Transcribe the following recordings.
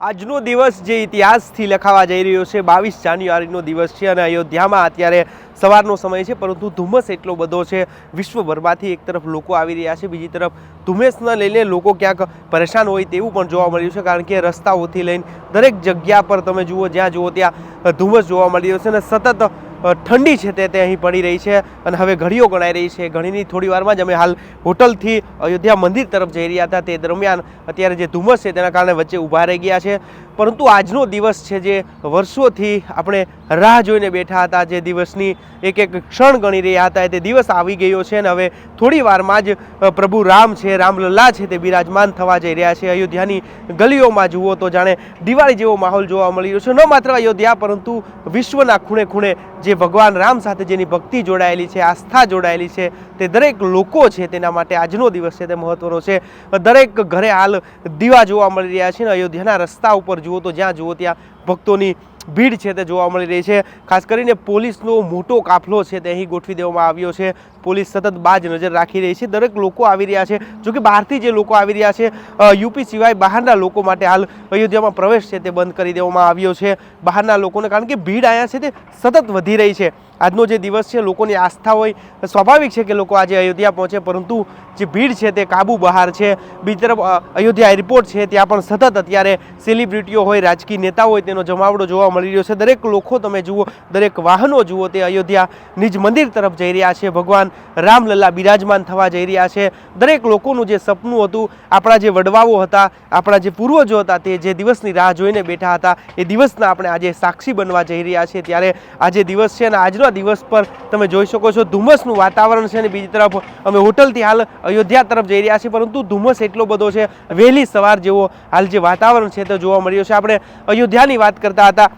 આજનો દિવસ જે ઇતિહાસથી લખાવા જઈ રહ્યો છે 22 જાન્યુઆરીનો દિવસ છે અને અયોધ્યામાં અત્યારે સવારનો સમય છે, પરંતુ ધુમ્મસ એટલો બધો છે વિશ્વભરમાંથી. એક તરફ લોકો આવી રહ્યા છે, બીજી તરફ ધુમ્મસને લઈને લોકો ક્યાંક પરેશાન હોય તેવું પણ જોવા મળ્યું છે, કારણ કે રસ્તાઓથી લઈને દરેક જગ્યા પર તમે જુઓ, જ્યાં જુઓ ત્યાં ધુમ્મસ જોવા મળી રહ્યો છે અને સતત ઠંડી છે તે અહીં પડી રહી છે અને હવે ઘડીઓ ગણાઈ રહી છે. ઘડીની થોડી વારમાં જ અમે હાલ હોટલથી અયોધ્યા મંદિર તરફ જઈ રહ્યા હતા, તે દરમિયાન અત્યારે જે ધુમ્મસ છે તેના કારણે વચ્ચે ઊભા રહી ગયા છે. પરંતુ આજનો દિવસ છે જે વર્ષોથી આપણે રાહ જોઈને બેઠા હતા, જે દિવસની એક એક ક્ષણ ગણી રહ્યા હતા, તે દિવસ આવી ગયો છે અને હવે થોડી વારમાં જ પ્રભુ રામ છે, રામલલ્લા છે, તે બિરાજમાન થવા જઈ રહ્યા છે. અયોધ્યાની ગલીઓમાં જુઓ તો જાણે દિવાળી જેવો માહોલ જોવા મળી રહ્યો છે. ન માત્ર અયોધ્યા પરંતુ વિશ્વના ખૂણે ખૂણે જે ભગવાન રામ સાથે જેની ભક્તિ જોડાયેલી છે, આસ્થા જોડાયેલી છે, તે દરેક લોકો છે તેના માટે આજનો દિવસ છે તે મહત્વનો છે. દરેક ઘરે હાલ દીવા જોવા મળી રહ્યા છે અને અયોધ્યાના રસ્તા ઉપર જુઓ તો જ્યાં જુઓ ત્યાં ભક્તોની ભીડ છે તે જોવા મળી રહી છે. ખાસ કરીને પોલીસનો મોટો કાફલો છે તે અહીં ગોઠવી દેવામાં આવ્યો છે. પોલીસ સતત બાજ નજર રાખી રહી છે. દરેક લોકો આવી રહ્યા છે, જોકે બહારથી જે લોકો આવી રહ્યા છે, યુપી સિવાય બહારના લોકો માટે હાલ અયોધ્યામાં પ્રવેશ છે તે બંધ કરી દેવામાં આવ્યો છે બહારના લોકોને, કારણ કે ભીડ અહીંયા છે તે સતત વધી રહી છે. આજનો જે દિવસ છે, લોકોની આસ્થા હોય, સ્વાભાવિક છે કે લોકો આજે અયોધ્યા પહોંચે, પરંતુ જે ભીડ છે તે કાબુ બહાર છે. બીજી તરફ અયોધ્યા એરપોર્ટ છે ત્યાં પણ સતત અત્યારે સેલિબ્રિટીઓ હોય, રાજકીય નેતાઓ હોય, તેનો જમાવડો જોવા મળી રહ્યો છે. દરેક લોકો તમે જુઓ, દરેક વાહનો જુઓ, તે અયોધ્યા નિજ મંદિર તરફ જઈ રહ્યા છે. ભગવાન રામલલ્લા બિરાજમાન થવા જઈ રહ્યા છે. દરેક લોકોનું જે સપનું હતું, આપણા જે વડવાઓ હતા, આપણા જે પૂર્વજો હતા, તે જે દિવસની રાહ જોઈને બેઠા હતા, એ દિવસના આપણે આજે સાક્ષી બનવા જઈ રહ્યા છીએ. ત્યારે આજે દિવસ છે અને આજના દિવસ પર તમે જોઈ શકો છો ધુમ્મસનું વાતાવરણ છે અને બીજી તરફ અમે હોટલથી હાલ અયોધ્યા તરફ જઈ રહ્યા છીએ, પરંતુ ધુમ્મસ એટલો બધો છે, વહેલી સવાર જેવો હાલ જે વાતાવરણ છે તે જોવા મળ્યો છે. આપણે અયોધ્યાની વાત કરતા હતા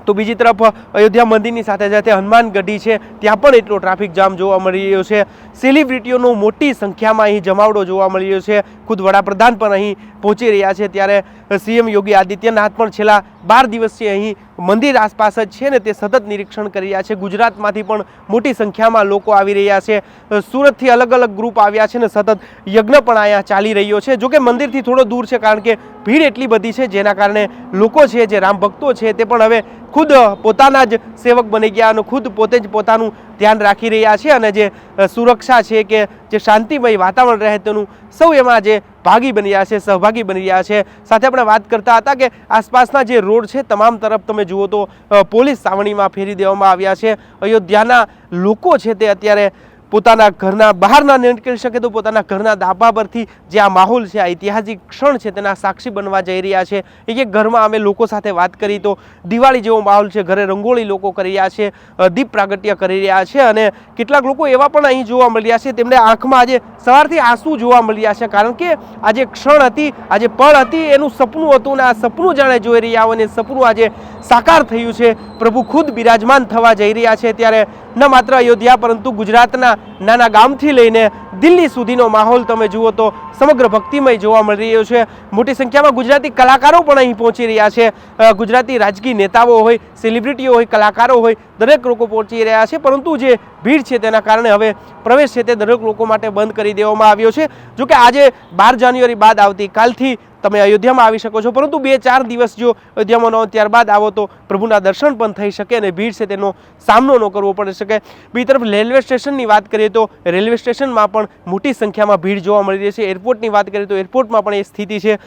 તો બીજી તરફ અયોધ્યા મંદિરની સાથે સાથે હનુમાન ગઢી છે, ત્યાં પણ એટલો ટ્રાફિક જામ જોવા મળી રહ્યો છે. સેલિબ્રિટીઓનો મોટી સંખ્યામાં અહીં જમાવડો જોવા મળી રહ્યો છે. ખુદ વડાપ્રધાન પણ અહીં પહોંચી રહ્યા છે. ત્યારે સીએમ યોગી આદિત્યનાથ પણ છેલ્લા 12 દિવસથી અહીં મંદિર આસપાસ જ છે ને તે સતત નિરીક્ષણ કરી રહ્યા છે. ગુજરાતમાંથી પણ મોટી સંખ્યામાં લોકો આવી રહ્યા છે. સુરતથી અલગ અલગ ગ્રુપ આવ્યા છે ને સતત યજ્ઞ પણ અહીંયા ચાલી રહ્યો છે. જોકે મંદિરથી થોડો દૂર છે, કારણ કે ભીડ એટલી બધી છે, જેના કારણે લોકો છે, જે રામ ભક્તો છે, તે પણ હવે ખુદ પોતાના જ સેવક બની ગયા અને ખુદ પોતે જ પોતાનું ધ્યાન રાખી રહ્યા છે અને જે સુરક્ષા છે કે જે શાંતિમય વાતાવરણ રહે તેનું સૌ એમાં જે ભાગી બની રહ્યા છે, સહભાગી બની રહ્યા છે. સાથે આપણે વાત કરતા હતા કે આસપાસના જે રોડ છે તમામ તરફ તમે જુઓ તો પોલીસ સાવણીમાં ફેરી દેવામાં આવ્યા છે. અયોધ્યાના લોકો છે તે અત્યારે પોતાના ઘરના બહાર ના નીકળી શકે તો પોતાના ઘરના ધાબા પરથી જે આ માહોલ છે, આ ઐતિહાસિક ક્ષણ છે, તેના સાક્ષી બનવા જઈ રહ્યા છે. એક ઘરમાં અમે લોકો સાથે વાત કરી તો દિવાળી જેવો માહોલ છે, ઘરે રંગોળી લોકો કરી રહ્યા છે, દીપ પ્રાગટ્ય કરી રહ્યા છે અને કેટલાક લોકો એવા પણ અહીં જોવા મળી રહ્યા છે, તેમને આંખમાં આજે સવારથી આંસુ જોવા મળી રહ્યા છે, કારણ કે આજે ક્ષણ હતી, આજે પળ હતી, એનું સપનું હતું અને આ સપનું જાણે જોઈ રહ્યા હોય અને સપનું આજે સાકાર થયું છે. પ્રભુ ખુદ બિરાજમાન થવા જઈ રહ્યા છે. ત્યારે ન માત્ર અયોધ્યા પરંતુ ગુજરાતના નાના ગામથી લઈને દિલ્હી સુધીનો માહોલ તમે જુઓ તો સમગ્ર ભક્તિમય જોવા મળી રહ્યો છે. મોટી સંખ્યામાં ગુજરાતી કલાકારો પણ અહીં પહોંચી રહ્યા છે. ગુજરાતી રાજકીય નેતાઓ હોય, સેલિબ્રિટીઓ હોય, કલાકારો હોય, દરેક લોકો પહોંચી રહ્યા છે, પરંતુ જે ભીડ છે તેના કારણે હવે પ્રવેશ છે તે દરેક લોકો માટે બંધ કરી દેવામાં આવ્યો છે. જોકે આજે 12 જાન્યુઆરી બાદ આવતીકાલથી તમે અયોધ્યામાં આવી શકો છો, પરંતુ 2-4 દિવસ જો અયોધ્યામાં ન હોય ત્યારબાદ આવો તો પ્રભુના દર્શન પણ થઈ શકે અને ભીડ છે તેનો સામનો ન કરવો પડી શકે. બીજી તરફ રેલવે સ્ટેશનની વાત કરીએ તો રેલવે સ્ટેશનમાં પણ મોટી સંખ્યામાં ભીડ જોવા મળી રહી છે. એરપોર્ટની વાત કરીએ તો એરપોર્ટમાં પણ એ સ્થિતિ છે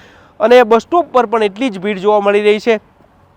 અને બસ સ્ટોપ પર પણ એટલી જ ભીડ જોવા મળી રહી છે.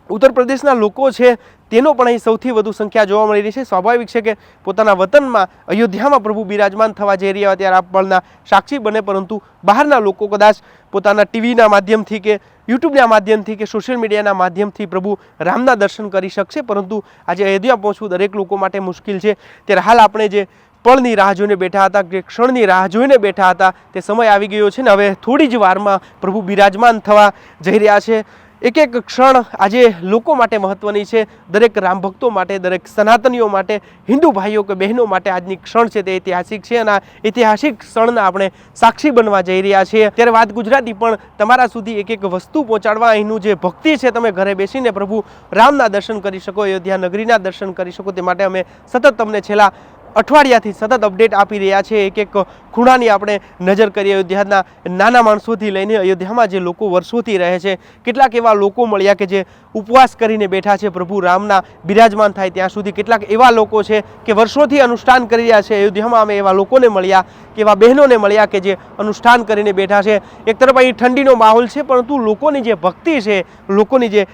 ઉત્તર પ્રદેશના લોકો છે તેનો પણ અહીં સૌથી વધુ સંખ્યા જોવા મળી રહી છે. સ્વાભાવિક છે કે પોતાના વતનમાં અયોધ્યામાં પ્રભુ બિરાજમાન થવા જઈ રહ્યા ત્યારે આ પળના સાક્ષી બને, પરંતુ બહારના લોકો કદાચ પોતાના ટીવીના માધ્યમથી કે યુટ્યુબના માધ્યમથી કે સોશિયલ મીડિયાના માધ્યમથી પ્રભુ રામના દર્શન કરી શકશે, પરંતુ આજે અયોધ્યા પહોંચવું દરેક લોકો માટે મુશ્કેલ છે. ત્યારે હાલ આપણે જે પળની રાહ જોઈને બેઠા હતા, કે ક્ષણની રાહ જોઈને બેઠા હતા, તે સમય આવી ગયો છે ને હવે થોડી જ વારમાં પ્રભુ બિરાજમાન થવા જઈ રહ્યા છે. એક એક ક્ષણ આજે લોકો માટે મહત્વની છે. દરેક રામ ભક્તો માટે, દરેક સનાતનીઓ માટે, હિન્દુ ભાઈઓ કે બહેનો માટે આજની ક્ષણ છે તે ઐતિહાસિક છે અને આ ઐતિહાસિક ક્ષણના આપણે સાક્ષી બનવા જઈ રહ્યા છીએ. ત્યારે વાત ગુજરાતી પણ તમારા સુધી એક એક વસ્તુ પહોંચાડવા, અહીંનું જે ભક્તિ છે તમે ઘરે બેસીને પ્રભુ રામના દર્શન કરી શકો, અયોધ્યા નગરીના દર્શન કરી શકો, તે માટે અમે સતત તમને છેલ્લા અઠવાડિયાથી સતત અપડેટ આપી રહ્યા છે. એક એક ખૂણાની આપણે નજર કરીએ. અયોધ્યાના નાના માણસોથી લઈને અયોધ્યામાં જે લોકો વર્ષોથી રહે છે, કેટલાક એવા લોકો મળ્યા કે જે ઉપવાસ કરીને બેઠા છે પ્રભુ રામના બિરાજમાન થાય ત્યાં સુધી. કેટલાક એવા લોકો છે કે વર્ષોથી અનુષ્ઠાન કરી રહ્યા છે. અયોધ્યામાં અમે એવા લોકોને મળ્યા, કે એવા બહેનોને મળ્યા કે જે અનુષ્ઠાન કરીને બેઠા છે. એક તરફ અહીં ઠંડીનો માહોલ છે, પરંતુ લોકોની જે ભક્તિ છે, લોકોની જે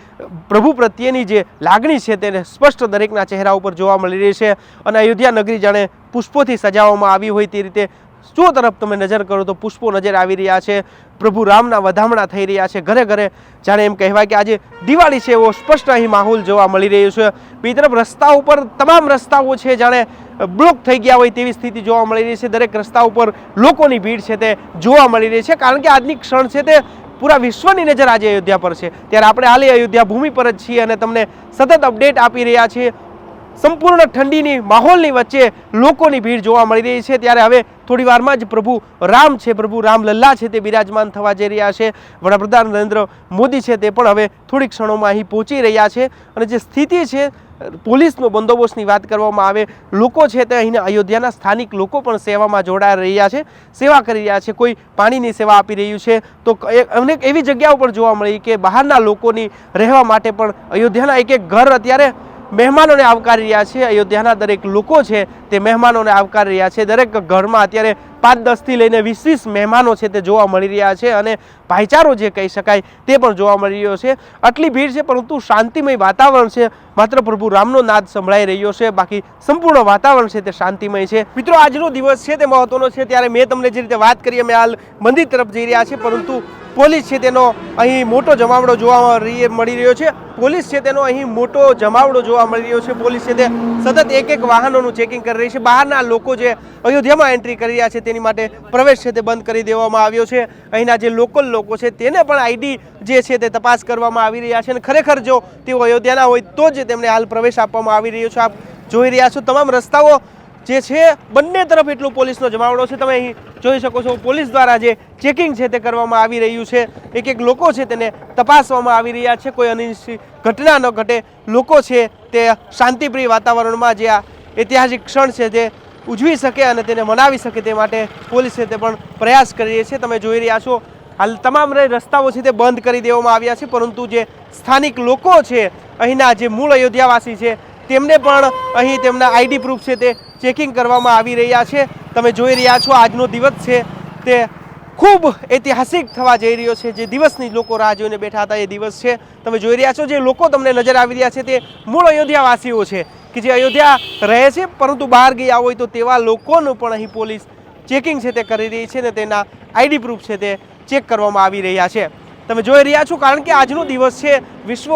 પ્રભુ પ્રત્યેની જે લાગણી છે તેને સ્પષ્ટ દરેકના ચહેરા ઉપર જોવા મળી રહી છે. અને અયોધ્યા નગરી જાણે પુષ્પોથી સજાવવામાં આવી હોય તે રીતે ચો તરફ તમે નજર કરો તો પુષ્પો નજર આવી રહ્યા છે. પ્રભુ રામના વધામણા થઈ રહ્યા છે. ઘરે ઘરે જાણે એમ કહેવાય કે આજે દિવાળી છે એવો સ્પષ્ટ અહીં માહોલ જોવા મળી રહ્યો છે. બીજી તરફ રસ્તા ઉપર તમામ રસ્તાઓ છે જાણે બ્લોક થઈ ગયા હોય તેવી સ્થિતિ જોવા મળી રહી છે. દરેક રસ્તા ઉપર લોકોની ભીડ છે તે જોવા મળી રહી છે, કારણ કે આજની ક્ષણ છે તે પૂરા વિશ્વની નજર આજે અયોધ્યા પર છે. ત્યારે આપણે હાલે અયોધ્યા ભૂમિ પર જ છીએ અને તમને સતત અપડેટ આપી રહ્યા છીએ. સંપૂર્ણ ઠંડીની માહોલની વચ્ચે લોકોની ભીડ જોવા મળી રહી છે. ત્યારે હવે થોડી વારમાં જ પ્રભુ રામ છે, પ્રભુ રામલલ્લા છે તે બિરાજમાન થવા જઈ રહ્યા છે. વડાપ્રધાન નરેન્દ્ર મોદી છે તે પણ હવે થોડી ક્ષણોમાં અહીં પહોંચી રહ્યા છે. અને જે સ્થિતિ છે, પોલીસનો બંદોબસ્તની વાત કરવામાં આવે, લોકો છે તે અહીંના અયોધ્યાના સ્થાનિક લોકો પણ સેવામાં જોડાઈ રહ્યા છે, સેવા કરી રહ્યા છે. કોઈ પાણીની સેવા આપી રહ્યું છે, તો અનેક એવી જગ્યાઓ પર જોવા મળી કે બહારના લોકોની રહેવા માટે પણ અયોધ્યાના એક એક ઘર અત્યારે મહેમાનોને આવકારી રહ્યા છે. અયોધ્યાના દરેક લોકો છે તે મહેમાનોને આવકારી રહ્યા છે. દરેક ઘરમાં અત્યારે 5-10થી લઈને 20-20 મહેમાનો છે તે જોવા મળી રહ્યા છે. અને ભાઈચારો જે કહી શકાય તે પણ જોવા મળી રહ્યો છે. આટલી ભીડ છે પરંતુ શાંતિમય વાતાવરણ છે. માત્ર પ્રભુ રામનો નાદ સંભળાઈ રહ્યો છે, બાકી સંપૂર્ણ વાતાવરણ છે તે શાંતિમય છે. મિત્રો, આજનો દિવસ છે તે મહત્વનો છે. ત્યારે મેં તમને જે રીતે વાત કરી, અમે હાલ મંદિર તરફ જઈ રહ્યા છે, પરંતુ પોલીસ છે તેનો અહીં મોટો જમાવડો જોવા મળી રહ્યો છે. પોલીસ છે તેનો અહીં મોટો જમાવડો જોવા મળી રહ્યો છે. પોલીસ છે તે સતત એક એક વાહનોનું ચેકિંગ કરી રહી છે. બહારના લોકો જે અયોધ્યામાં એન્ટ્રી કરી રહ્યા છે તેની માટે પ્રવેશ છે તે બંધ કરી દેવામાં આવ્યો છે. અહીંના જે લોકલ લોકો છે તેને પણ આઈડી જે છે તે તપાસ કરવામાં આવી રહ્યા છે. અને ખરેખર જો તેઓ અયોધ્યાના હોય તો જ તેમને હાલ પ્રવેશ આપવામાં આવી રહ્યો છે. આપ જોઈ રહ્યા છો તમામ રસ્તાઓ જે છે બંને તરફ એટલો પોલીસનો જમાવડો છે. તમે અહીં જોઈ શકો છો પોલીસ દ્વારા જે ચેકિંગ છે તે કરવામાં આવી રહ્યું છે. એક એક લોકો છે તેને તપાસવામાં આવી રહ્યા છે. કોઈ અનિશ્ચિત ઘટના ન ઘટે, લોકો છે તે શાંતિપ્રિય વાતાવરણમાં જે આ ઐતિહાસિક ક્ષણ છે તે ઉજવી શકે અને તેને મનાવી શકે તે માટે પોલીસ છે તે પણ પ્રયાસ કરી રહી છે. તમે જોઈ રહ્યા છો હાલ તમામ રસ્તાઓ છે તે બંધ કરી દેવામાં આવ્યા છે, પરંતુ જે સ્થાનિક લોકો છે, અહીંના જે મૂળ અયોધ્યાવાસી છે, તેમને પણ અહીં તેમના આઈડી પ્રૂફ છે તે ચેકિંગ કરવામાં આવી રહ્યા છે. તમે જોઈ રહ્યા છો આજનો દિવસ છે તે ખૂબ ઐતિહાસિક થવા જઈ રહ્યો છે. જે દિવસની લોકો રાહ જોઈને બેઠા હતા એ દિવસ છે. તમે જોઈ રહ્યા છો જે લોકો તમને નજર આવી રહ્યા છે તે મૂળ અયોધ્યાવાસીઓ છે કે જે અયોધ્યા રહે છે પરંતુ બહાર ગયા હોય તો તેવા લોકોનું પણ અહીં પોલીસ ચેકિંગ છે તે કરી રહી છે ને તેના આઈડી પ્રૂફ છે તે ચેક કરવામાં આવી રહ્યા છે. તમે જોઈ રહ્યા છો, કારણ કે આજનો દિવસ છે વિશ્વ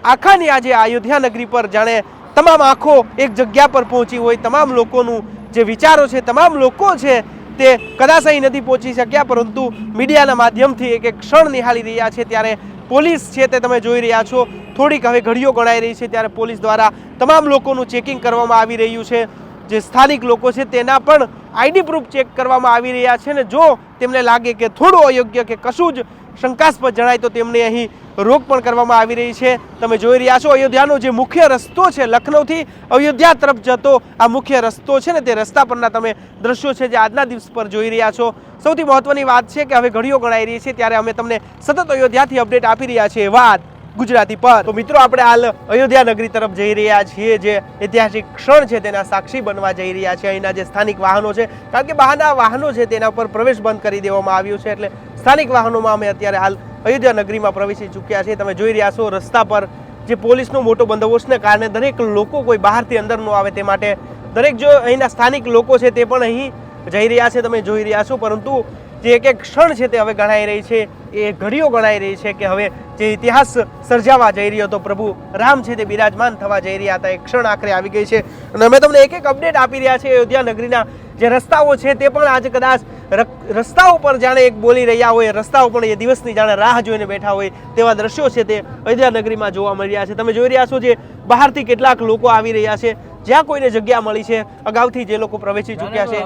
આખાની આજે અયોધ્યા નગરી પર જાણે તમામ આંખો એક જગ્યા પર પહોંચી હોય. તમામ લોકોનું જે વિચારો છે, તમામ લોકો છે તે કદાચ અહીં નથી પહોંચી શક્યા, પરંતુ મીડિયાના માધ્યમથી એક એક ક્ષણ નિહાળી રહ્યા છે. ત્યારે પોલીસ છે તે તમે જોઈ રહ્યા છો થોડીક હવે ઘડીઓ ગણાઈ રહી છે. ત્યારે પોલીસ દ્વારા તમામ લોકોનું ચેકિંગ કરવામાં આવી રહ્યું છે. જે સ્થાનિક લોકો છે તેના પણ આઈડી પ્રૂફ ચેક કરવામાં આવી રહ્યા છે. ને જો તેમને લાગે કે થોડું અયોગ્ય કે કશું જ શંકાસ્પદ જણાય તો તેમને અહીં રોક પણ કરવામાં આવી રહી છે. તમે જોઈ રહ્યા છો અયોધ્યાનો જે મુખ્ય રસ્તો છે, લખનૌથી અયોધ્યા તરફ જતો આ મુખ્ય રસ્તો છે ને તે રસ્તા પરના તમે દ્રશ્યો છે જે આજના દિવસ પર જોઈ રહ્યા છો. સૌથી મહત્વની વાત છે કે હવે ઘડીઓ ગણાઈ રહી છે, ત્યારે અમે તમને સતત અયોધ્યાથી અપડેટ આપી રહ્યા છીએ વાત ગુજરાતી પર. તો મિત્રો, આપણે હાલ અયોધ્યા નગરી તરફ જઈ રહ્યા છીએ. જે ઐતિહાસિક ક્ષણ છે તેના સાક્ષી બનવા જઈ રહ્યા છે. અહીંના જે સ્થાનિક વાહનો છે, કારણ કે બહારના વાહનો છે તેના પર પ્રવેશ બંધ કરી દેવામાં આવ્યો છે, એટલે સ્થાનિક વાહનોમાં અમે અત્યારે હાલ અયોધ્યા નગરીમાં પ્રવેશી ચૂક્યા છે. તમે જોઈ રહ્યા છો રસ્તા પર જે પોલીસનો મોટો બંદોબસ્તને કારણે દરેક લોકો કોઈ બહારથી અંદર ન આવે તે માટે દરેક જો અહીંના સ્થાનિક લોકો છે તે પણ અહીં જઈ રહ્યા છે. તમે જોઈ રહ્યા છો, પરંતુ જે એક એક ક્ષણ છે તે હવે ગણાઈ રહી છે, એ ઘડીઓ ગણાઈ રહી છે કે હવે જે ઇતિહાસ સર્જાવા જઈ રહ્યો હતો, પ્રભુ રામ છે તે બિરાજમાન થવા જઈ રહ્યા હતા, એ ક્ષણ આખરે આવી ગઈ છે. અને અમે તમને એક એક અપડેટ આપી રહ્યા છીએ. અયોધ્યા નગરીના જે રસ્તાઓ છે તે પણ આજે કદાચ રસ્તાઓ પર જાણે એક બોલી રહ્યા હોય, રસ્તાઓ પણ એ દિવસની જાણે રાહ જોઈને બેઠા હોય તેવા દ્રશ્યો છે તે અયોધ્યા નગરીમાં જોવા મળી રહ્યા છે. તમે જોઈ રહ્યા છો જે બહારથી કેટલાક લોકો આવી રહ્યા છે, જ્યાં કોઈને જગ્યા મળી છે, અગાઉથી જે લોકો પ્રવેશી ચૂક્યા છે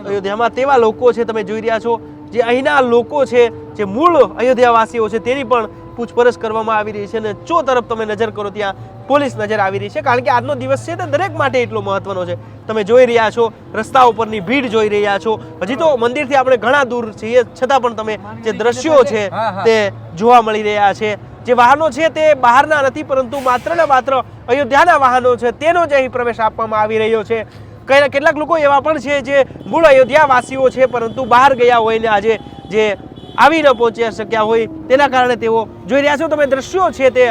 અયોધ્યામાં તેવા લોકો છે. તમે જોઈ રહ્યા છો જે અહીંના લોકો છે, જે મૂળ અયોધ્યાવાસીઓ છે તેની પણ પૂછપરછ કરવામાં આવી રહી છે અને ચો તરફ તમે નજર કરો ત્યાં પોલીસ નજર આવી રહી છે, કારણ કે આજનો દિવસ છે તે દરેક માટે એટલો મહત્વનો છે. તમે જોઈ રહ્યા છો રસ્તા ઉપરની ભીડ જોઈ રહ્યા છો. હજી તો મંદિરથી આપણે ઘણા દૂર છીએ, છતાં પણ તમે જે દ્રશ્યો છે તે જોવા મળી રહ્યા છે. જે વાહનો છે તે બહારના નથી, પરંતુ માત્ર ને માત્ર અયોધ્યાના વાહનો છે તેનો જ અહીં પ્રવેશ આપવામાં આવી રહ્યો છે. કેટલાક લોકો એવા પણ છે જે મૂળ અયોધ્યા વાસીઓ છે, પરંતુ બહાર ગયા હોય ને આજે જે આવી ન પહોંચી શક્યા હોય તેના કારણે તેઓ જોઈ રહ્યા છો તમે દ્રશ્યો છે તે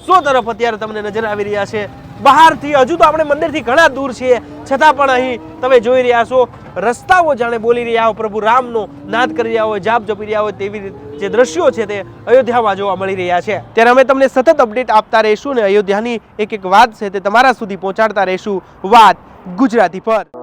સો તરફ અત્યારે તમને નજર આવી રહ્યા છે. બહારથી હજુ તો આપણે મંદિરથી ઘણા દૂર છીએ, છતાં પણ અહીં તમે જોઈ રહ્યા છો રસ્તાઓ જાણે બોલી રહ્યા હોય, પ્રભુ રામનો નાદ કરી રહ્યા હોય, જાપ જપી રહ્યા હોય તેવી જે દ્રશ્યો છે તે અયોધ્યામાં જોવા મળી રહ્યા છે. ત્યારે અમે તમને સતત અપડેટ આપતા રહીશું ને અયોધ્યાની એક એક વાત છે તે તમારા સુધી પહોંચાડતા રહીશું વાત ગુજરાતી પર.